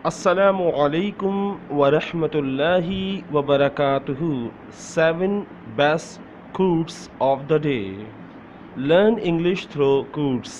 Assalamu alaikum wa rahmatullahi wa barakatuhu. 7 best quotes of the day. Learn English through quotes.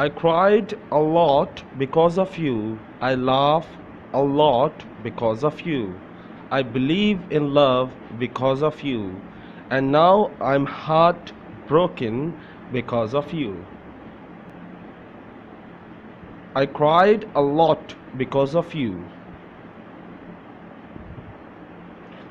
I cried a lot because of you. I laugh a lot because of you. I believe in love because of you, and now I'm heartbroken because of you. I cried a lot because of you.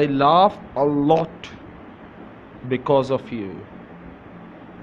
I laughed a lot because of you.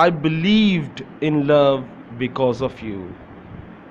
I believed in love because of you.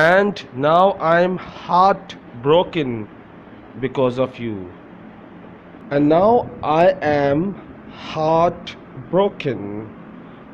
And now I'm heartbroken because of you. And now I am heartbroken.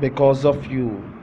because of you.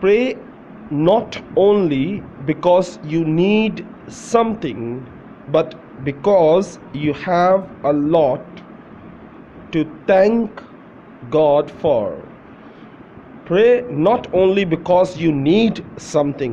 Pray not only because you need something, but because you have a lot to thank God for. Pray not only because you need something.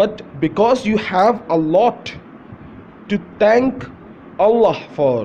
But because you have a lot to thank Allah for.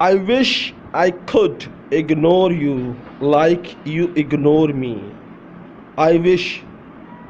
I wish I could ignore you like you ignore me. I wish,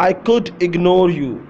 I could ignore you,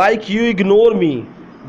like you ignore me,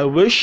I wish,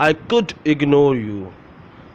I could ignore you,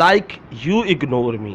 like you ignore me,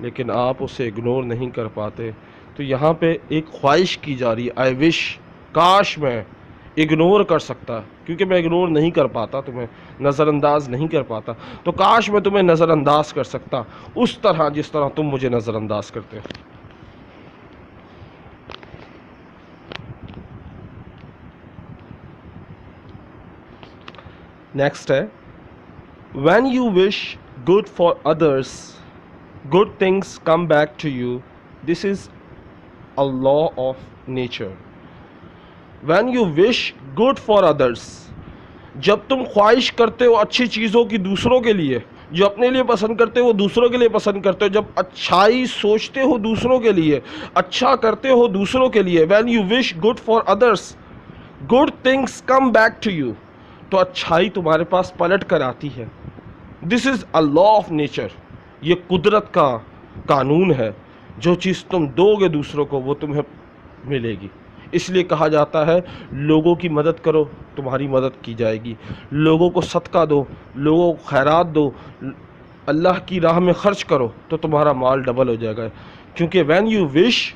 لیکن آپ اسے ignore نہیں کر پاتے. تو یہاں پہ ایک خواہش کی جا رہی ہے, آئی وش, کاش میں اگنور کر سکتا, کیونکہ میں اگنور نہیں کر پاتا, تمہیں نظر انداز نہیں کر پاتا, تو کاش میں تمہیں نظر انداز کر سکتا اس طرح جس طرح تم مجھے نظر انداز کرتے ہو. نیکسٹ ہے, when you wish good for others, good things come back to you. This is a law of nature. When you wish good for others, جب تم خواہش کرتے ہو اچھی چیزوں کی دوسروں کے لیے, جو اپنے لیے پسند کرتے ہو وہ دوسروں کے لیے پسند کرتے ہو, جب اچھائی سوچتے ہو دوسروں کے لیے, اچھا کرتے ہو دوسروں کے لیے, when you wish good for others, good things come back to you, تو اچھائی تمہارے پاس پلٹ کر آتی ہے. دس از اے لا آف نیچر, یہ قدرت کا قانون ہے. جو چیز تم دو گے دوسروں کو وہ تمہیں ملے گی. اس لیے کہا جاتا ہے لوگوں کی مدد کرو تمہاری مدد کی جائے گی, لوگوں کو صدقہ دو, لوگوں کو خیرات دو, اللہ کی راہ میں خرچ کرو تو تمہارا مال ڈبل ہو جائے گا. کیونکہ when you wish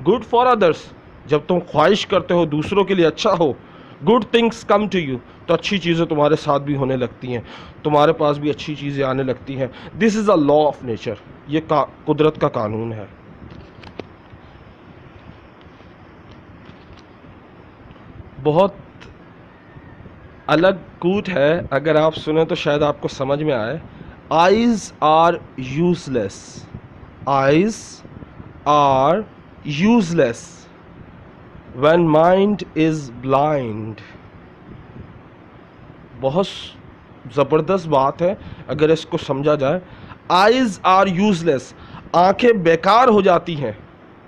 good for others, جب تم خواہش کرتے ہو دوسروں کے لیے اچھا ہو, good things come to you, تو اچھی چیزیں تمہارے ساتھ بھی ہونے لگتی ہیں, تمہارے پاس بھی اچھی چیزیں آنے لگتی ہیں. دس از اے لا آف نیچر, یہ قدرت کا قانون ہے. بہت الگ کوٹ ہے, اگر آپ سنیں تو شاید آپ کو سمجھ میں آئے. Eyes are useless, eyes are useless when mind is blind. بہت زبردست بات ہے اگر اس کو سمجھا جائے. آئیز آر یوز لیس, آنکھیں بیکار ہو جاتی ہیں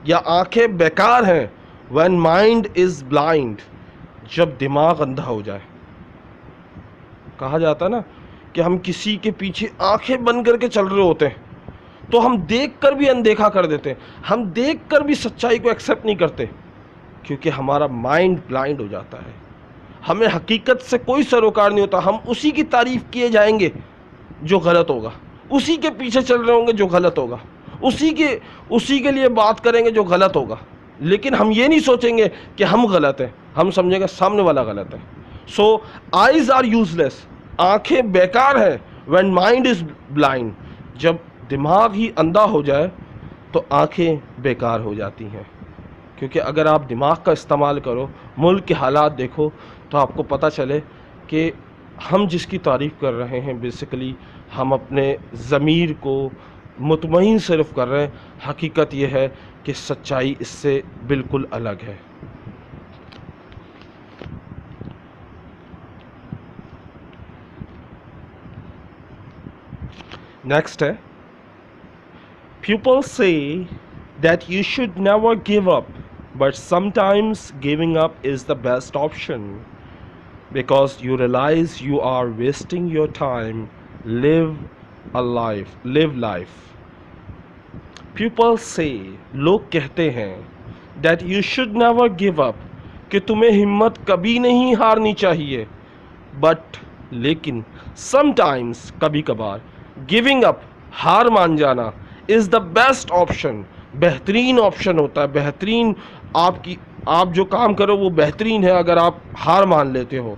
یا آنکھیں بیکار ہیں when mind is blind, جب دماغ اندھا ہو جائے. کہا جاتا ہے نا کہ ہم کسی کے پیچھے آنکھیں بند کر کے چل رہے ہوتے ہیں تو ہم دیکھ کر بھی اندیکھا کر دیتے ہیں, ہم دیکھ کر بھی سچائی کو ایکسیپٹ نہیں کرتے, کیونکہ ہمارا مائنڈ بلائنڈ ہو جاتا ہے. ہمیں حقیقت سے کوئی سروکار نہیں ہوتا, ہم اسی کی تعریف کیے جائیں گے جو غلط ہوگا, اسی کے پیچھے چل رہے ہوں گے جو غلط ہوگا, اسی کے لیے بات کریں گے جو غلط ہوگا, لیکن ہم یہ نہیں سوچیں گے کہ ہم غلط ہیں, ہم سمجھیں گے سامنے والا غلط ہے. سو آئیز آر یوز لیس, آنکھیں بیکار ہیں when mind is blind, جب دماغ ہی اندھا ہو جائے تو آنکھیں بیکار ہو جاتی ہیں. کیونکہ اگر آپ دماغ کا استعمال کرو, ملک کے حالات دیکھو, تو آپ کو پتہ چلے کہ ہم جس کی تعریف کر رہے ہیں بیسیکلی ہم اپنے ضمیر کو مطمئن صرف کر رہے ہیں. حقیقت یہ ہے کہ سچائی اس سے بالکل الگ ہے. نیکسٹ ہے, people say that you should never give up, but sometimes giving up is the best option because you realize you are wasting your time. Live life. People say, لوگ کہتے ہیں, that you should never give up, کہ تمہیں ہمت کبھی نہیں ہارنی چاہیے, but لیکن sometimes, کبھی کبھار, giving up, ہار مان جانا, is the best option, بہترین آپشن ہوتا ہے. بہترین آپ جو کام کرو وہ بہترین ہے اگر آپ ہار مان لیتے ہو.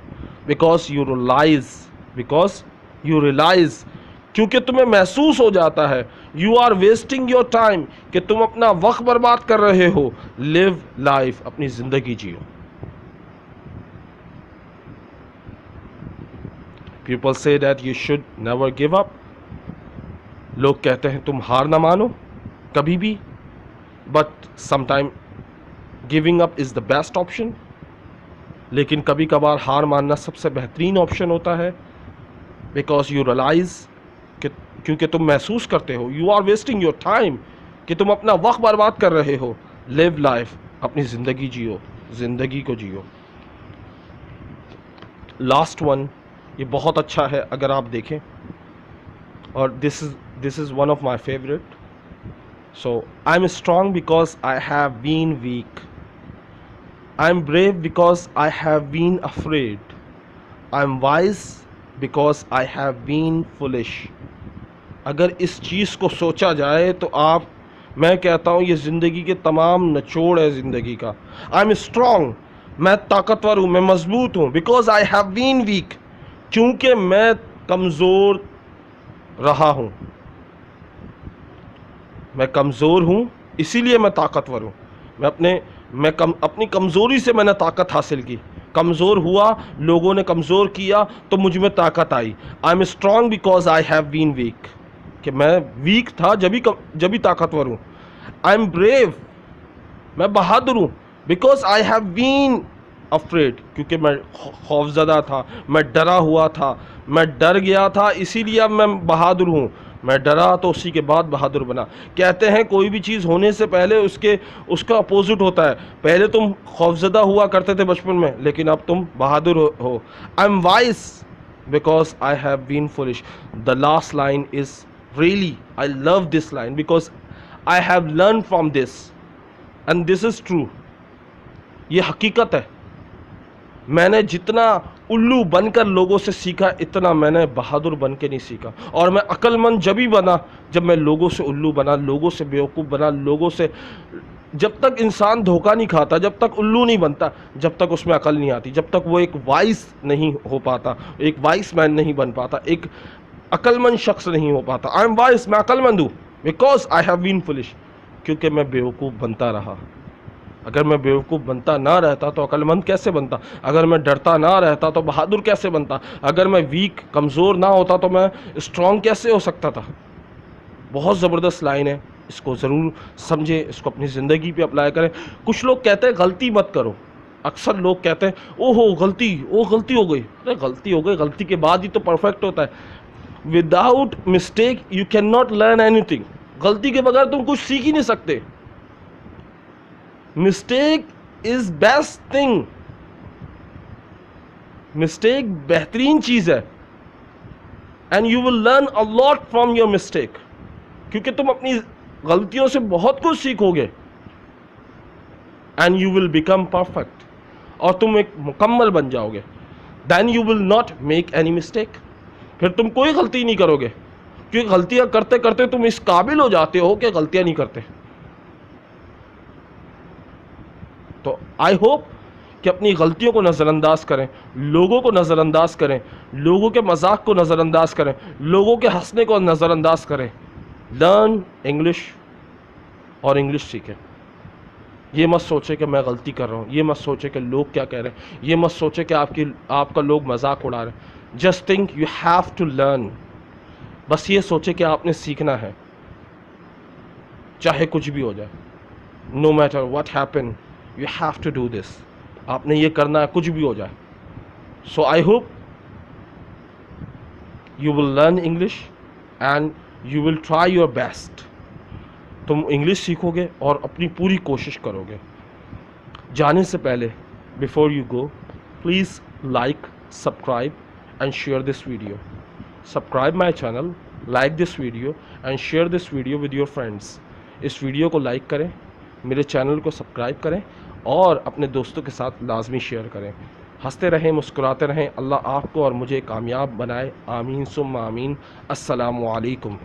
because you realize, کیونکہ تمہیں محسوس ہو جاتا ہے, you are wasting your time, کہ تم اپنا وقت برباد کر رہے ہو. live life, اپنی زندگی Jio. people say that you should never give up, لوگ کہتے ہیں تم ہار نہ مانو کبھی بھی, but sometime giving up is the best option, لیکن کبھی کبھار ہار ماننا سب سے بہترین آپشن ہوتا ہے. because you realize, کیونکہ تم محسوس کرتے ہو, you are wasting your time, کہ تم اپنا وقت برباد کر رہے ہو. live life, اپنی زندگی جیو, زندگی کو جیو. لاسٹ ون, یہ بہت اچھا ہے اگر آپ دیکھیں, اور this is one of my favorite. So I'm strong because I have been weak, I'm brave because I have been afraid, I'm wise because I have been foolish, اگر اس چیز کو سوچا جائے تو میں کہتا ہوں یہ زندگی کے تمام نچوڑ ہے زندگی کا. آئی ایم اسٹرانگ, میں طاقتور ہوں, میں مضبوط ہوں, because I have been weak, چونکہ میں کمزور رہا ہوں. میں کمزور ہوں اسی لیے میں طاقتور ہوں. اپنی کمزوری سے میں نے طاقت حاصل کی. کمزور ہوا, لوگوں نے کمزور کیا تو مجھ میں طاقت آئی. I am strong because I have been weak, کہ میں ویک تھا جبھی طاقتور ہوں. آئی ایم بریو, میں بہادر ہوں, because I have been afraid, کیونکہ میں خوف زدہ تھا, میں ڈرا ہوا تھا, میں ڈر گیا تھا, اسی لیے اب میں بہادر ہوں. میں ڈرا تو اسی کے بعد بہادر بنا. کہتے ہیں کوئی بھی چیز ہونے سے پہلے اس کا اپوزٹ ہوتا ہے. پہلے تم خوفزدہ ہوا کرتے تھے بچپن میں, لیکن اب تم بہادر ہو. I am wise because I have been foolish. The last line is really, I love this line because I have learn from this and this is true. یہ حقیقت ہے. میں نے جتنا الو بن کر لوگوں سے سیکھا, اتنا میں نے بہادر بن کے نہیں سیکھا. اور میں عقل مند جبھی بنا جب میں لوگوں سے الو بنا, لوگوں سے بیوقوف بنا, لوگوں سے. جب تک انسان دھوکہ نہیں کھاتا, جب تک الو نہیں بنتا, جب تک اس میں عقل نہیں آتی, جب تک وہ ایک وائس نہیں ہو پاتا, ایک وائس مین نہیں بن پاتا, ایک عقل مند شخص نہیں ہو پاتا. آئی ایم وائس, میں عقل مند ہوں, because I have been foolish, کیونکہ میں بیوقوف بنتا رہا. اگر میں بیوقوف بنتا نہ رہتا تو عقل مند کیسے بنتا؟ اگر میں ڈرتا نہ رہتا تو بہادر کیسے بنتا؟ اگر میں ویک, کمزور نہ ہوتا تو میں اسٹرانگ کیسے ہو سکتا تھا؟ بہت زبردست لائن ہے, اس کو ضرور سمجھیں, اس کو اپنی زندگی پہ اپلائی کریں. کچھ لوگ کہتے ہیں غلطی مت کرو. اکثر لوگ کہتے ہیں اوہو غلطی ہو گئی. ارے غلطی ہو گئی, غلطی کے بعد ہی تو پرفیکٹ ہوتا ہے. Without mistake you can not learn anything. غلطی کے بغیر تم کچھ سیکھ ہی نہیں سکتے. Mistake is best thing. Mistake بہترین چیز ہے. And you will learn a lot from your mistake, کیونکہ تم اپنی غلطیوں سے بہت کچھ سیکھو گے. And you will become perfect, اور تم ایک مکمل بن جاؤ گے. Then you will not make any mistake. پھر تم کوئی غلطی نہیں کرو گے, کیونکہ غلطیاں کرتے کرتے تم اس قابل ہو جاتے ہو کہ غلطیاں نہیں کرتے. تو آئی ہوپ کہ اپنی غلطیوں کو نظر انداز کریں, لوگوں کو نظر انداز کریں, لوگوں کے مذاق کو نظر انداز کریں, لوگوں کے ہنسنے کو نظر انداز کریں. لرن انگلش اور انگلش سیکھیں. یہ مت سوچے کہ میں غلطی کر رہا ہوں, یہ مت سوچے کہ لوگ کیا کہہ رہے ہیں, یہ مت سوچے کہ آپ کا لوگ مذاق اڑا رہے ہیں. Just think you have to learn. بس یہ سوچے کہ آپ نے سیکھنا ہے, چاہے کچھ بھی ہو جائے. No matter what happen you have to do this. آپ نے یہ کرنا ہے, کچھ بھی ہو جائے. So I hope you will learn English and you will try your best. تم انگلش سیکھو گے اور اپنی پوری کوشش کرو گے. جانے سے پہلے, before you go, please like, subscribe and share this video. Subscribe my channel, like this video and share this video with your friends. اس ویڈیو کو لائک کریں, میرے چینل کو سبسکرائب کریں اور اپنے دوستوں کے ساتھ لازمی شیئر کریں. ہنستے رہیں, مسکراتے رہیں. اللہ آپ کو اور مجھے کامیاب بنائے. آمین ثم آمین. السلام علیکم.